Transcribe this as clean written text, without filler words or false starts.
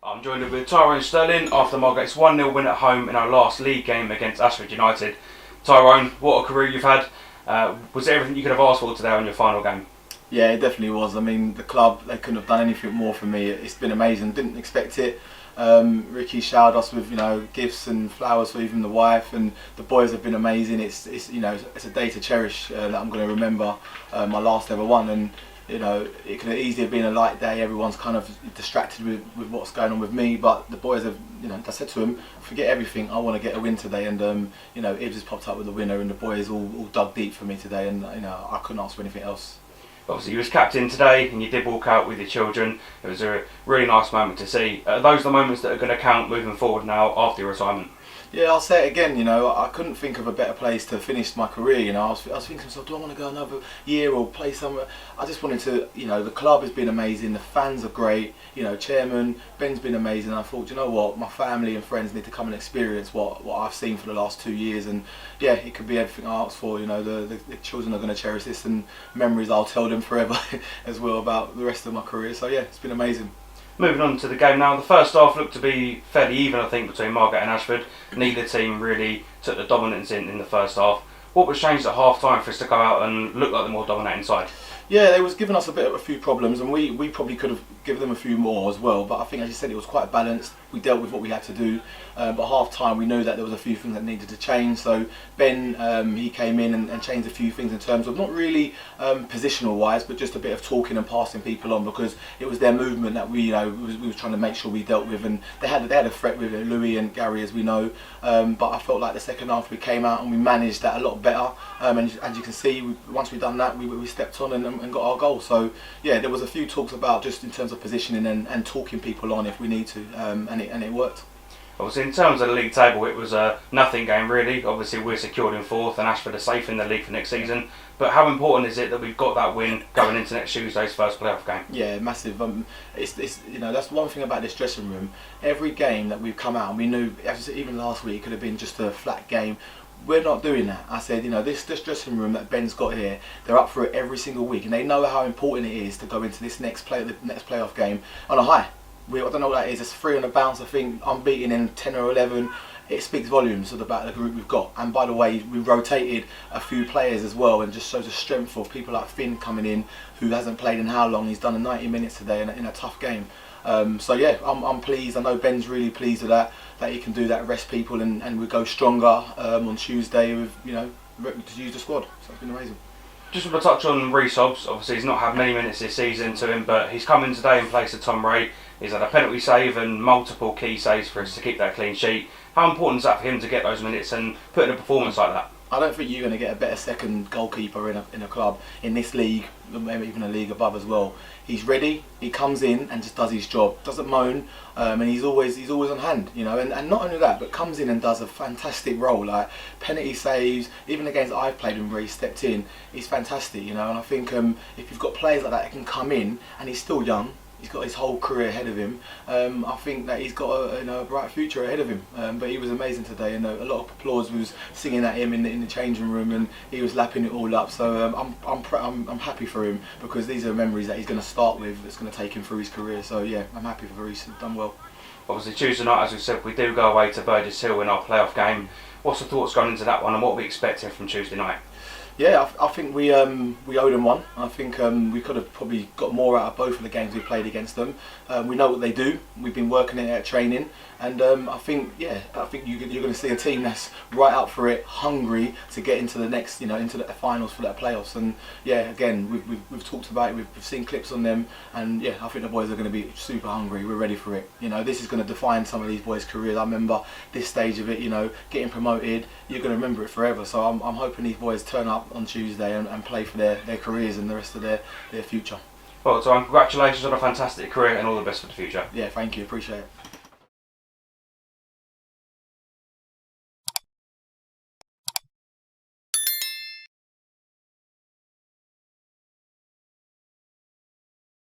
I'm joined with Tyrone Sterling after Margate's 1-0 win at home in our last league game against Ashford United. Tyrone, what a career you've had. Was it everything you could have asked for today on your final game? Yeah, it definitely was. I mean, the club, they couldn't have done anything more for me. It's been amazing. Didn't expect it. Ricky showered us with gifts and flowers for even the wife, and the boys have been amazing. It's a day to cherish that I'm going to remember. My last ever one, and it could have easily have been a light day. Everyone's kind of distracted with what's going on with me, but the boys have, I said to them, forget everything, I want to get a win today, and Ibs has popped up with the winner, and the boys all dug deep for me today, and I couldn't ask for anything else. Obviously you was captain today and you did walk out with your children. It was a really nice moment to see. Are those the moments that are going to count moving forward now after your retirement? Yeah, I'll say it again, I couldn't think of a better place to finish my career, I was thinking to myself, do I want to go another year or play somewhere? I just wanted to, the club has been amazing, the fans are great, Chairman, Ben's been amazing. I thought, you know what, my family and friends need to come and experience what I've seen for the last 2 years, and yeah, it could be everything I asked for, the children are going to cherish this, and memories I'll tell them forever as well about the rest of my career, so yeah, it's been amazing. Moving on to the game now, the first half looked to be fairly even, I think, between Margate and Ashford. Neither team really took the dominance in the first half. What was changed at half time for us to go out and look like the more dominating side? Yeah, they was giving us a few problems, and we probably could have given them a few more as well, but I think, as you said, it was quite balanced. We dealt with what we had to do, but half time we knew that there was a few things that needed to change, so Ben, he came in and changed a few things in terms of not really positional wise, but just a bit of talking and passing people on, because it was their movement that we were trying to make sure we dealt with, and they had a threat with Louis and Gary, as we know, but I felt like the second half we came out and we managed that a lot better, and as you can see, once we've done that, we stepped on and got our goal. So yeah, there was a few talks about just in terms of positioning and talking people on if we need to, and it worked. Obviously, in terms of the league table, it was a nothing game really. Obviously, we're secured in fourth, and Ashford are safe in the league for next season. But how important is it that we've got that win going into next Tuesday's first playoff game? Yeah, massive. It's that's one thing about this dressing room. Every game that we've come out, and we knew, even last week, it could have been just a flat game. We're not doing that. I said, this dressing room that Ben's got here, they're up for it every single week, and they know how important it is to go into this next playoff game on a high. I don't know what that is. It's 3 on a bounce. I think unbeaten in 10 or 11. It speaks volumes about the group we've got. And by the way, we rotated a few players as well, and just shows the strength of people like Finn coming in, who hasn't played in how long. He's done 90 minutes today in a tough game. So yeah, I'm pleased. I know Ben's really pleased with that he can do that, rest people, and we go stronger on Tuesday with to use the squad. So it's been amazing. Just want to touch on Reece Hibbird. Obviously, he's not had many minutes this season to him, but he's come in today in place of Tom Ray. He's had a penalty save and multiple key saves for us to keep that clean sheet. How important is that for him to get those minutes and put in a performance like that? I don't think you're going to get a better second goalkeeper in a club in this league, maybe even a league above as well. He's ready. He comes in and just does his job. Doesn't moan, and he's always on hand. And not only that, but comes in and does a fantastic role. Like penalty saves, even against I've played him where he stepped in. He's fantastic. And I think if you've got players like that can come in, and he's still young. He's got his whole career ahead of him. I think that he's got a bright future ahead of him. But he was amazing today, and a lot of applause was singing at him in the changing room, and he was lapping it all up. So I'm happy for him, because these are memories that he's going to start with. That's going to take him through his career. So yeah, I'm happy for Reece. He's done well. Obviously Tuesday night, as we said, we do go away to Burgess Hill in our playoff game. What's the thoughts going into that one, and what are we expecting from Tuesday night? Yeah, I think we owed them one. I think we could have probably got more out of both of the games we played against them. We know what they do. We've been working it at training, and I think you're going to see a team that's right up for it, hungry to get into the next, into the finals for that playoffs. And yeah, again, we've talked about it. We've seen clips on them, and yeah, I think the boys are going to be super hungry. We're ready for it. This is going to define some of these boys' careers. I remember this stage of it. Getting promoted. You're going to remember it forever. So I'm hoping these boys turn up on Tuesday and play for their careers and the rest of their future. Well, so congratulations on a fantastic career and all the best for the future. Yeah, thank you, appreciate it.